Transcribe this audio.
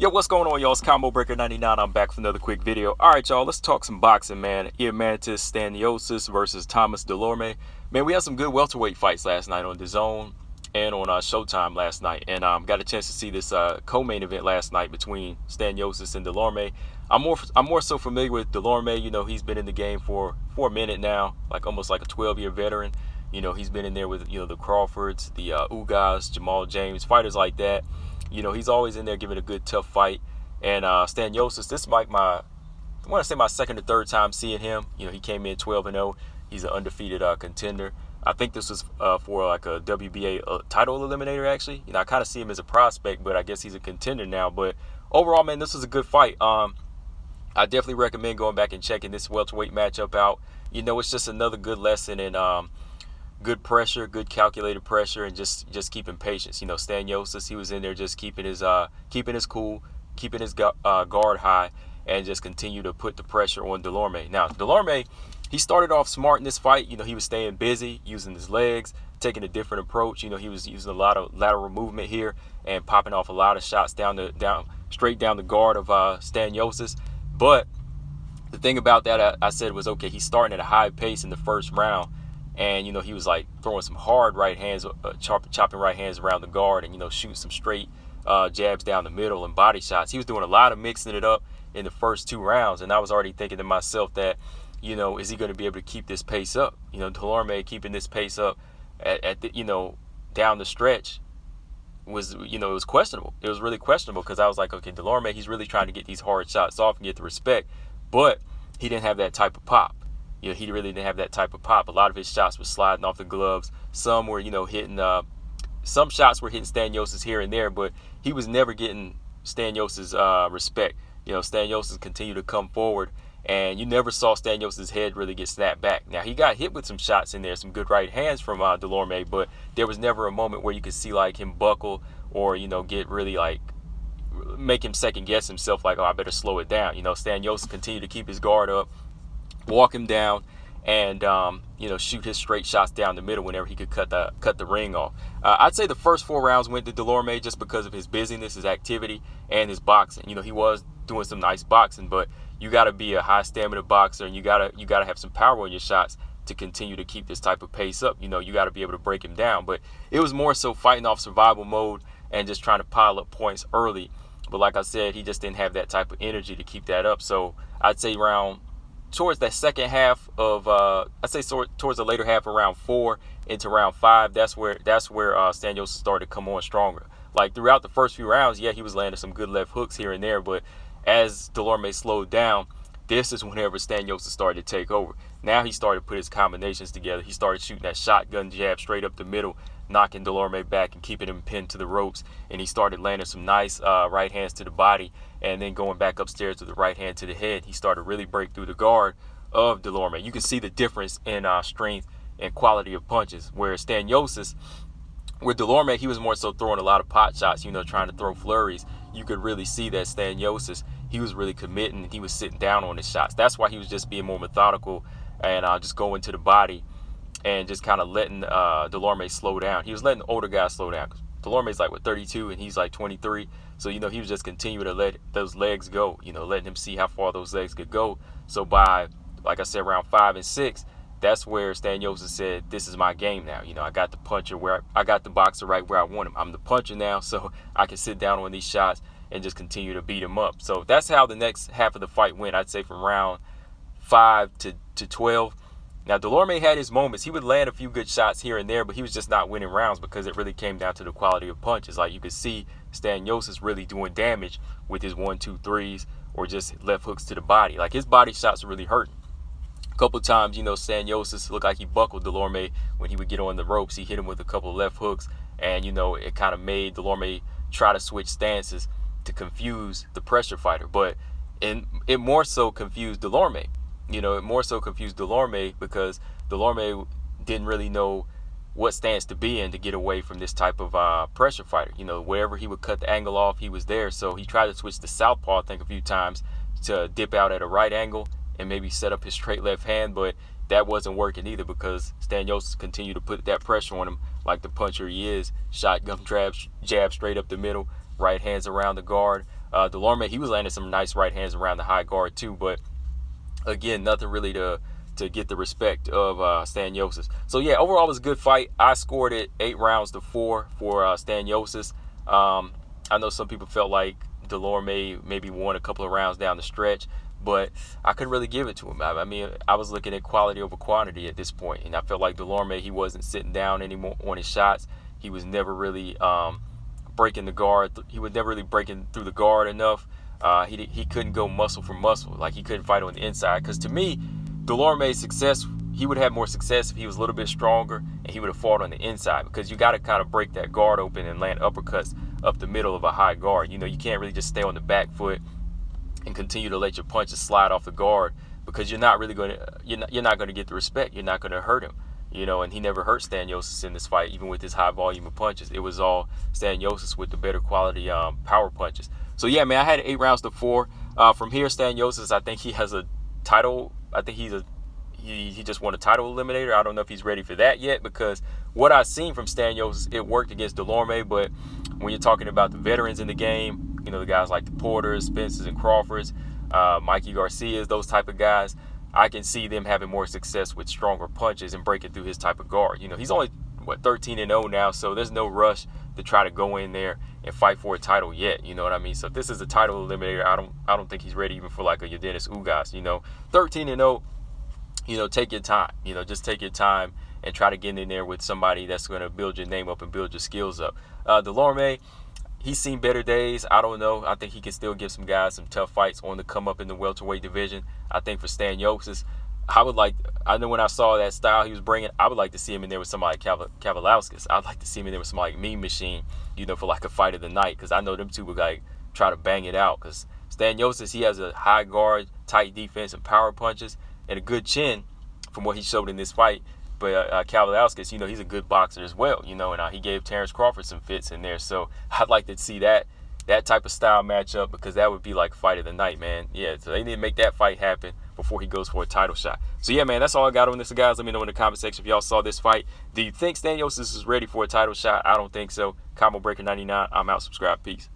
Yo, what's going on, y'all? It's Combo Breaker 99. I'm back for another quick video. All right, y'all, let's talk some boxing, man. Eimantas Stanionis versus Thomas Dulorme. Man, we had some good welterweight fights last night on DAZN and on Showtime last night. And got a chance to see this co-main event last night between Stanionis and Dulorme. I'm more so familiar with Dulorme. You know, he's been in the game for a minute now, like almost like a 12-year veteran. You know, he's been in there with, the Crawfords, the Ugas, Jamal James, fighters like that. You know, he's always in there giving a good, tough fight. And Stanionis, this is like I want to say my second or third time seeing him. You know, he came in 12-0. He's an undefeated contender. I think this was for like a WBA title eliminator, actually. You know, I kind of see him as a prospect, but I guess he's a contender now. But overall, man, this was a good fight. I definitely recommend going back and checking this welterweight matchup out. You know, it's just another good lesson in good pressure, good calculated pressure, and just keeping patience. You know, Stanionis, he was in there just keeping his cool, keeping his guard high, and just continue to put the pressure on Dulorme. Now, Dulorme, he started off smart in this fight. You know, he was staying busy, using his legs, taking a different approach. You know, he was using a lot of lateral movement here and popping off a lot of shots straight down the guard of Stanionis. But the thing about that, I said, was, okay, he's starting at a high pace in the first round. And, you know, he was like throwing some hard right hands, chopping right hands around the guard, and, you know, shooting some straight jabs down the middle and body shots. He was doing a lot of mixing it up in the first two rounds. And I was already thinking to myself that, you know, is he going to be able to keep this pace up? You know, Dulorme keeping this pace up at the, you know, down the stretch was, you know, it was questionable. It was really questionable because I was like, okay, Dulorme, he's really trying to get these hard shots off and get the respect. But he didn't have that type of pop. You know, he really didn't have that type of pop. A lot of his shots were sliding off the gloves. Some were, you know, hitting, some shots were hitting Stanionis here and there, but he was never getting Stanionis' respect. You know, Stanionis continued to come forward, and you never saw Stanionis' head really get snapped back. Now, he got hit with some shots in there, some good right hands from Dulorme, but there was never a moment where you could see, like, him buckle or, you know, get really, like, make him second guess himself, like, oh, I better slow it down. You know, Stanionis continued to keep his guard up, walk him down, and you know, shoot his straight shots down the middle whenever he could cut the ring off. I'd say the first 4 rounds went to Dulorme just because of his busyness, his activity, and his boxing. You know, he was doing some nice boxing, but you got to be a high stamina boxer, and you gotta have some power in your shots to continue to keep this type of pace up. You know, you got to be able to break him down. But it was more so fighting off survival mode and just trying to pile up points early. But like I said, he just didn't have that type of energy to keep that up. So I'd say towards that second half of, towards the later half of round 4 into round 5, that's where Stanionis started to come on stronger. Like throughout the first few rounds, yeah, he was landing some good left hooks here and there, but as Dulorme slowed down, this is whenever Stanionis started to take over. Now he started to put his combinations together. He started shooting that shotgun jab straight up the middle, knocking Dulorme back and keeping him pinned to the ropes. And he started landing some nice right hands to the body, and then going back upstairs with the right hand to the head. He started to really break through the guard of Dulorme. You can see the difference in strength and quality of punches. Where Stanionis, with Dulorme, he was more so throwing a lot of pot shots, you know, trying to throw flurries. You could really see that Stanionis, he was really committing, and he was sitting down on his shots. That's why he was just being more methodical and just going to the body and just kind of letting Dulorme slow down. He was letting the older guys slow down. Dulorme's like, 32, and he's like 23. So, you know, he was just continuing to let those legs go, you know, letting him see how far those legs could go. So by, like I said, round 5 and 6, that's where Stanionis said, this is my game now. You know, I got the puncher I got the boxer right where I want him. I'm the puncher now, so I can sit down on these shots and just continue to beat him up. So that's how the next half of the fight went. I'd say from round 5 to 12. Now, Dulorme had his moments. He would land a few good shots here and there, but he was just not winning rounds because it really came down to the quality of punches. Like, you could see Stanionis really doing damage with his 1-2-3s or just left hooks to the body. Like, his body shots were really hurting. A couple of times, you know, Stanionis looked like he buckled Dulorme when he would get on the ropes. He hit him with a couple of left hooks, and, you know, it kind of made Dulorme try to switch stances to confuse the pressure fighter. But it more so confused Dulorme. You know, it more so confused Dulorme because Dulorme didn't really know what stance to be in to get away from this type of pressure fighter. You know, wherever he would cut the angle off, he was there. So he tried to switch to southpaw, I think, a few times to dip out at a right angle and maybe set up his straight left hand, but that wasn't working either because Stanionis continued to put that pressure on him like the puncher he is. Shotgun jab straight up the middle, right hands around the guard. Dulorme, he was landing some nice right hands around the high guard too, but again, nothing really to get the respect of Stanionis. So yeah, overall it was a good fight. I scored it 8-4 for Stanionis. I know some people felt like Dulorme maybe won a couple of rounds down the stretch, but I couldn't really give it to him. I mean, I was looking at quality over quantity at this point, and I felt like Dulorme, he wasn't sitting down anymore on his shots. He was never really breaking the guard. He was never really breaking through the guard enough. He couldn't go muscle for muscle. Like, he couldn't fight on the inside. Because to me, Dulorme's success, he would have more success if he was a little bit stronger and he would have fought on the inside, because you got to kind of break that guard open and land uppercuts up the middle of a high guard. You know, you can't really just stay on the back foot and continue to let your punches slide off the guard, because you're not really going to you're not going to get the respect. You're not going to hurt him. You know, and he never hurt Stanionis in this fight, even with his high volume of punches. It was all Stanionis with the better quality power punches. So yeah, man, I had 8-4. From here, Stanionis, I think he has a title. I think he just won a title eliminator. I don't know if he's ready for that yet, because what I've seen from Stanionis, it worked against Dulorme, but when you're talking about the veterans in the game, you know, the guys like the Porters, Spencers, and Crawfords, Mikey Garcias, those type of guys, I can see them having more success with stronger punches and breaking through his type of guard. You know, he's only 13-0 now, so there's no rush to try to go in there and fight for a title yet. You know what I mean? So if this is a title eliminator, I don't think he's ready even for like a Yordenis Ugas. You know, 13-0. You know, take your time. You know, just take your time and try to get in there with somebody that's going to build your name up and build your skills up. Dulorme, he's seen better days. I don't know. I think he can still give some guys some tough fights on the come up in the welterweight division. I think for Stanionis, I know when I saw that style he was bringing, I would like to see him in there with somebody like Kavaliauskas. I'd like to see him in there with somebody like Mean Machine, you know, for like a fight of the night, because I know them two would like try to bang it out. Because Stanionis, he has a high guard, tight defense, and power punches, and a good chin from what he showed in this fight. But Kavaliauskas, you know, he's a good boxer as well, you know, and he gave Terrence Crawford some fits in there. So I'd like to see that type of style matchup, because that would be like fight of the night, man. Yeah, so they need to make that fight happen before he goes for a title shot. So yeah, man, that's all I got on this, guys. Let me know in the comment section if y'all saw this fight. Do you think Stanionis is ready for a title shot? I don't think so. Combo Breaker 99. I'm out. Subscribe. Peace.